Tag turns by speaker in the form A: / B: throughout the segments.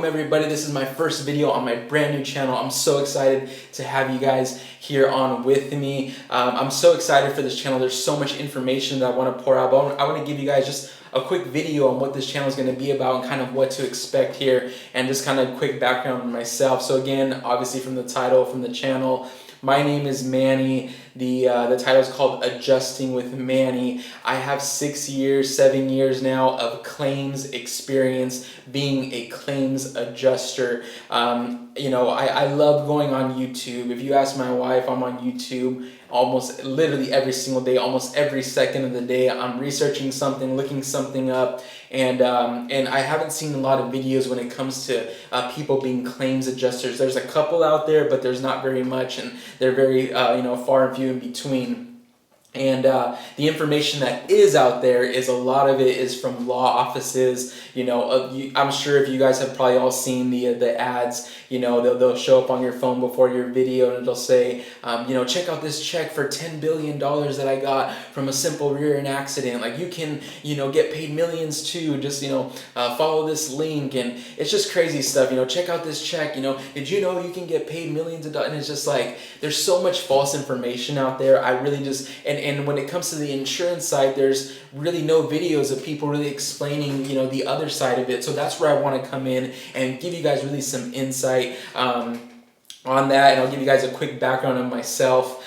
A: everybody. This is my first video on my brand new channel. I'm so excited to have you guys here on with me. I'm so excited for this channel. There's so much information that I want to pour out, but I want to give you guys just a quick video on what this channel is going to be about and kind of what to expect here, and just kind of quick background on myself. So again, obviously from the title, from the channel, my name is Manny. The title is called Adjusting with Manny. I have 7 years now of claims experience being a claims adjuster. I love going on YouTube. If you ask my wife, I'm on YouTube almost literally every single day, almost every second of the day. I'm researching something, looking something up, and I haven't seen a lot of videos when it comes to people being claims adjusters. There's a couple out there, but there's not very much, and they're very far and few in between. And the information that is out there is a lot of it is from law offices. I'm sure if you guys have probably all seen the ads. They'll show up on your phone before your video, and it'll say, check out this check for $10 billion that I got from a simple rear-end accident. Like, you can, get paid millions too. Just, follow this link, and it's just crazy stuff. Check out this check. Did you know you can get paid millions of dollars? And it's just like, there's so much false information out there. I really just, and when it comes to the insurance side, there's really no videos of people really explaining, the other side of it. So that's where I want to come in and give you guys really some insight on that, and I'll give you guys a quick background of myself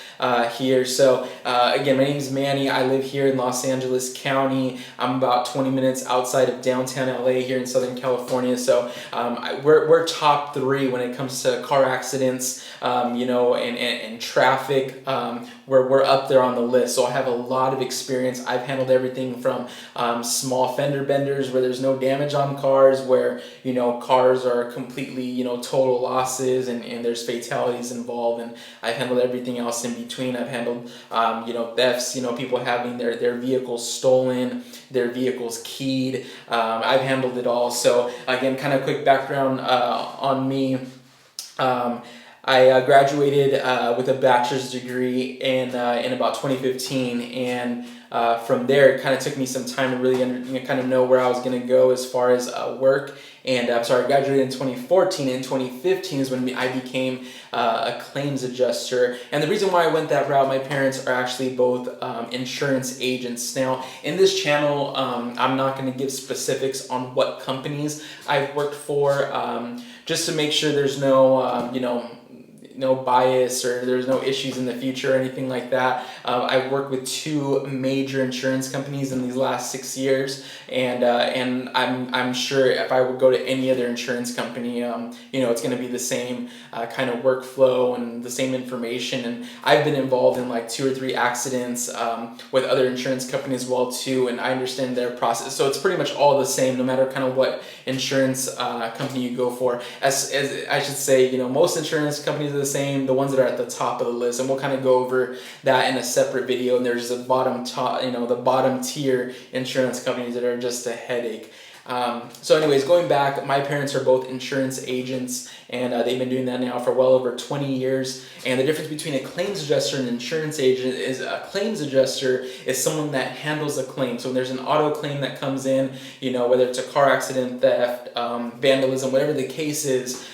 A: here. So again, my name is Manny. I live here in Los Angeles County. I'm about 20 minutes outside of downtown LA here in Southern California. So we're top 3 when it comes to car accidents, and traffic. We're up there on the list. So I have a lot of experience. I've handled everything from small fender benders where there's no damage on cars, where cars are completely total losses, and there's fatalities involved, and I've handled everything else in between. I've handled thefts, people having their vehicles stolen, their vehicles keyed. I've handled it all. So again, kind of quick background on me. I graduated with a bachelor's degree in about 2015, and from there, it kind of took me some time to really kind of know where I was going to go as far as work. And I graduated in 2014. In 2015 is when I became a claims adjuster. And the reason why I went that route, my parents are actually both insurance agents. Now, in this channel, I'm not going to give specifics on what companies I've worked for, just to make sure there's no bias or there's no issues in the future or anything like that. I've worked with 2 major insurance companies in these last 6 years, and I'm sure if I would go to any other insurance company, it's going to be the same kind of workflow and the same information. And I've been involved in like 2 or 3 accidents with other insurance companies as well too, and I understand their process. So it's pretty much all the same, no matter kind of what insurance company you go for. As I should say, most insurance companies are the same, the ones that are at the top of the list, and we'll kind of go over that in a separate video. And there's the bottom tier insurance companies that are just a headache. So anyways, going back, my parents are both insurance agents, and they've been doing that now for well over 20 years. And the difference between a claims adjuster and an insurance agent is a claims adjuster is someone that handles a claim. So when there's an auto claim that comes in, whether it's a car accident, theft, vandalism, whatever the case is,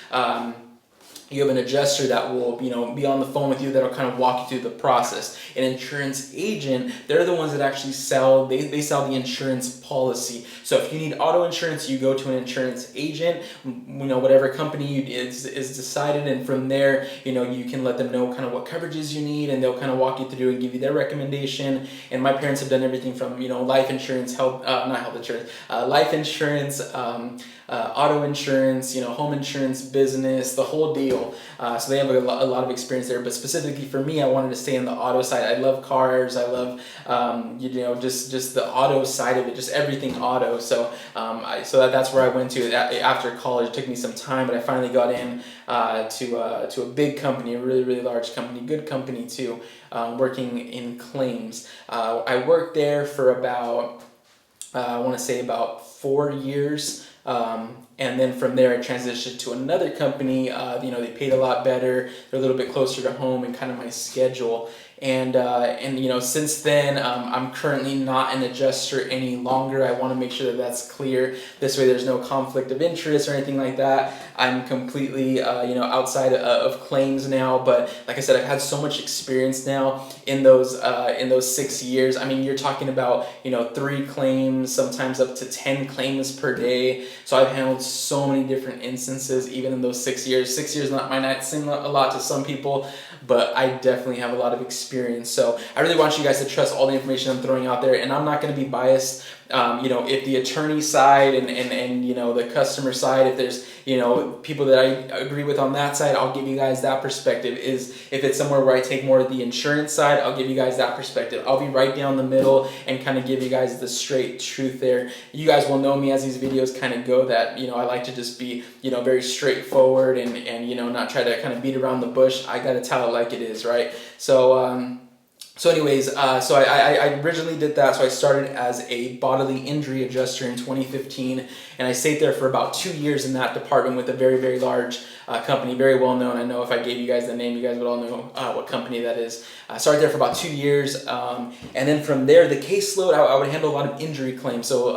A: you have an adjuster that will, be on the phone with you, that'll kind of walk you through the process. An insurance agent, they're the ones that actually sell, they sell the insurance policy. So if you need auto insurance, you go to an insurance agent, whatever company is decided, and from there, you can let them know kind of what coverages you need, and they'll kind of walk you through and give you their recommendation. And my parents have done everything from, life insurance, life insurance, auto insurance, home insurance, business, the whole deal. So they have a lot of experience there. But specifically for me, I wanted to stay on the auto side. I love cars. I love, just the auto side of it, just everything auto. So that's where I went to after college. It took me some time, but I finally got in to a big company, a really, really large company, good company too, working in claims. I worked there for about, I want to say about 4 years. And then from there I transitioned to another company. They paid a lot better. They're a little bit closer to home and kind of my schedule. And you know, since then, I'm currently not an adjuster any longer. I want to make sure that that's clear. This way there's no conflict of interest or anything like that. I'm completely you know, outside of claims now, but like I said, I've had so much experience now in those 6 years. I mean, you're talking about, you know, 3 claims, sometimes up to 10 claims per day. So I've handled so many different instances even in those 6 years. 6 years might not seem a lot to some people, but I definitely have a lot of experience. So I really want you guys to trust all the information I'm throwing out there, and I'm not going to be biased. You know, if the attorney side and you know, the customer side, if there's, you know, people that I agree with on that side, I'll give you guys that perspective. If it's somewhere where I take more of the insurance side, I'll give you guys that perspective. I'll be right down the middle and kind of give you guys the straight truth there. You guys will know me as these videos kind of go, that, you know, I like to just be, you know, very straightforward and you know, not try to kind of beat around the bush. I got to tell it like it is, right? So anyways, so I originally did that. So I started as a bodily injury adjuster in 2015, and I stayed there for about 2 years in that department with a very, very large company, very well known. I know if I gave you guys the name, you guys would all know what company that is. I started there for about 2 years, and then from there, the caseload, I would handle a lot of injury claims. So,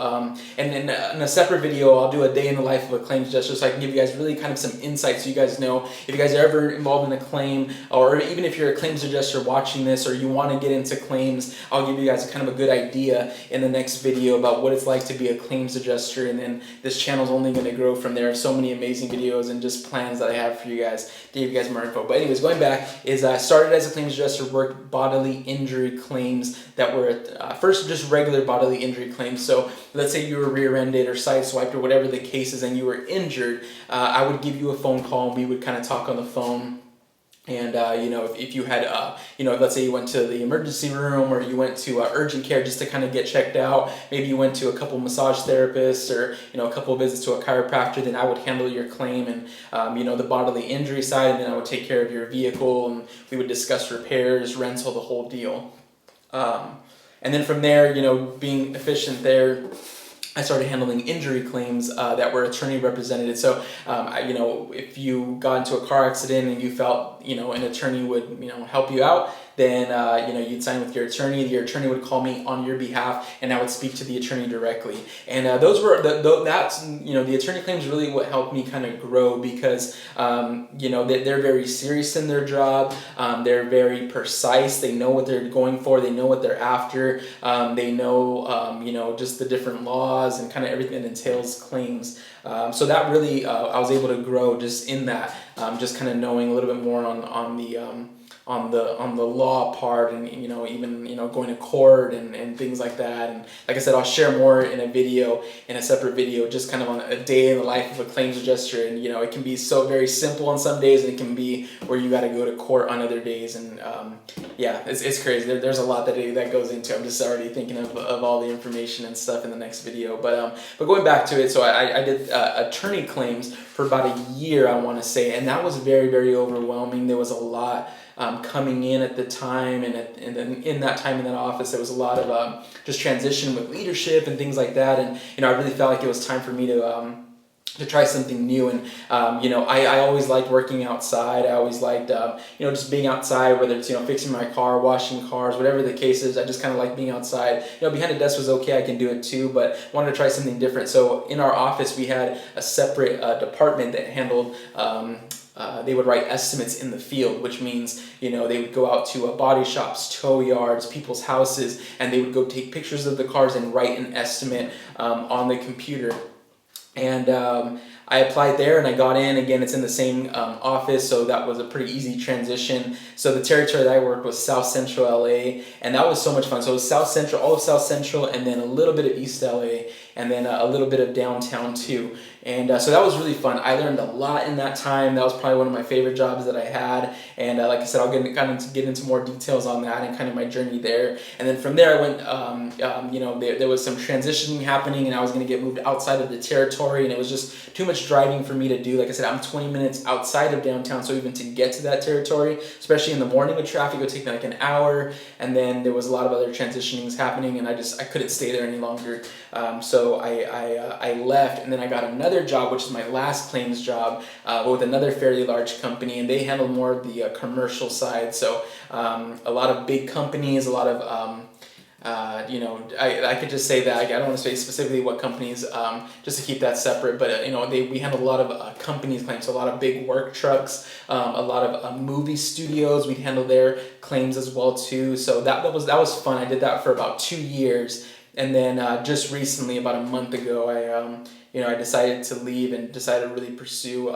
A: and in a separate video, I'll do a day in the life of a claims adjuster, so I can give you guys really kind of some insights so you guys know if you guys are ever involved in a claim, or even if you're a claims adjuster watching this or you want to get into claims, I'll give you guys kind of a good idea in the next video about what it's like to be a claims adjuster. And then this channel is only going to grow from there. So many amazing videos and just plans that I have for you guys to give you guys more info. But anyways, going back, is I started as a claims adjuster, worked bodily injury claims that were first just regular bodily injury claims. So let's say you were rear-ended or sideswiped or whatever the case is and you were injured, I would give you a phone call and we would kind of talk on the phone. And, you know, if you had, you know, let's say you went to the emergency room or you went to urgent care just to kind of get checked out, maybe you went to a couple massage therapists or, you know, a couple of visits to a chiropractor, then I would handle your claim and, you know, the bodily injury side, and then I would take care of your vehicle and we would discuss repairs, rental, the whole deal. And then from there, you know, being efficient there, I started handling injury claims that were attorney represented. So, you know, if you got into a car accident and you felt, you know, an attorney would, you know, help you out, then, you know, you'd sign with your attorney. Your attorney would call me on your behalf, and I would speak to the attorney directly. And those were, that's, you know, the attorney claims really what helped me kind of grow because, you know, they're very serious in their job. They're very precise. They know what they're going for. They know what they're after. They know, you know, just the different laws and kind of everything that entails claims. So that really, I was able to grow just in that, just kind of knowing a little bit more on the law part, and, you know, even, you know, going to court and things like that. And like I said, I'll share more in a separate video, just kind of on a day in the life of a claims adjuster. And, you know, it can be so very simple on some days, and it can be where you got to go to court on other days. And yeah, it's crazy. There's a lot that goes into it. I'm just already thinking of all the information and stuff in the next video. But going back to it, so I did attorney claims for about a year, I want to say, and that was very, very overwhelming. There was a lot coming in at the time, and then in that time in that office, there was a lot of just transition with leadership and things like that. And, you know, I really felt like it was time for me to try something new. And you know, I always liked working outside. I always liked you know, just being outside, whether it's, you know, fixing my car, washing cars, whatever the case is. I just kind of like being outside. You know, behind a desk was okay, I can do it too, but wanted to try something different. So in our office we had a separate department that handled they would write estimates in the field, which means, you know, they would go out to body shops, tow yards, people's houses, and they would go take pictures of the cars and write an estimate on the computer. And I applied there and I got in. Again, it's in the same office, so that was a pretty easy transition. So the territory that I worked was South Central LA, and that was so much fun. So it was South Central, all of South Central, and then a little bit of East LA, and then a little bit of downtown too. And so that was really fun. I learned a lot in that time. That was probably one of my favorite jobs that I had. And like I said, I'll get into more details on that and kind of my journey there. And then from there I went, you know, there was some transitioning happening, and I was going to get moved outside of the territory, and it was just too much driving for me to do. Like I said, I'm 20 minutes outside of downtown, so even to get to that territory, especially in the morning with traffic, it would take me like an hour. And then there was a lot of other transitionings happening, and I couldn't stay there any longer. So So I left, and then I got another job, which is my last claims job, with another fairly large company, and they handle more of the commercial side. So a lot of big companies, a lot of I could just say that I don't want to say specifically what companies, just to keep that separate. But we handle a lot of companies' claims, so a lot of big work trucks, a lot of movie studios. We handle their claims as well too. So that was fun. I did that for about 2 years, and then just recently, about a month ago, I decided to leave and decided to really pursue.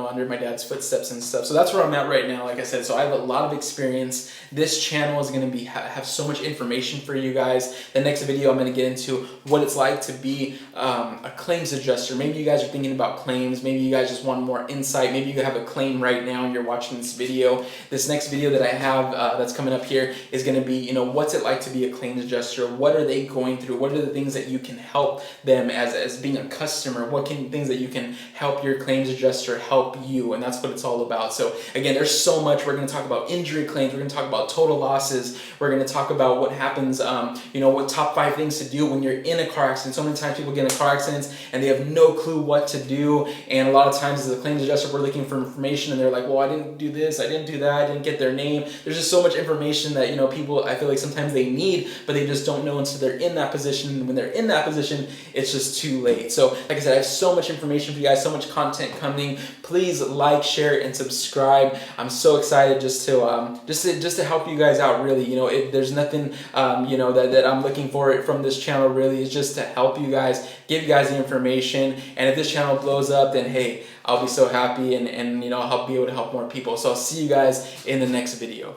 A: Under my dad's footsteps and stuff. So that's where I'm at right now, like I said. So I have a lot of experience. This channel is going to have so much information for you guys. The next video, I'm going to get into what it's like to be a claims adjuster. Maybe you guys are thinking about claims. Maybe you guys just want more insight. Maybe you have a claim right now and you're watching this video. This next video that I have that's coming up here is going to be, what's it like to be a claims adjuster? What are they going through? What are the things that you can help them as being a customer? What things that you can help your claims adjuster help you? And that's what it's all about. So again, there's so much. We're going to talk about injury claims. We're going to talk about total losses. We're going to talk about what happens, what top 5 things to do when you're in a car accident. So many times people get in car accidents and they have no clue what to do. And a lot of times as a claims adjuster, we're looking for information and they're like, well, I didn't do this, I didn't do that, I didn't get their name. There's just so much information that, people, I feel like sometimes they need, but they just don't know until they're in that position. And when they're in that position, it's just too late. So like I said, I have so much information for you guys, so much content coming. Please like, share, and subscribe. I'm so excited just to help you guys out. Really, there's nothing that I'm looking for from this channel. Really, is just to help you guys, give you guys the information. And if this channel blows up, then hey, I'll be so happy, and I'll be able to help more people. So I'll see you guys in the next video.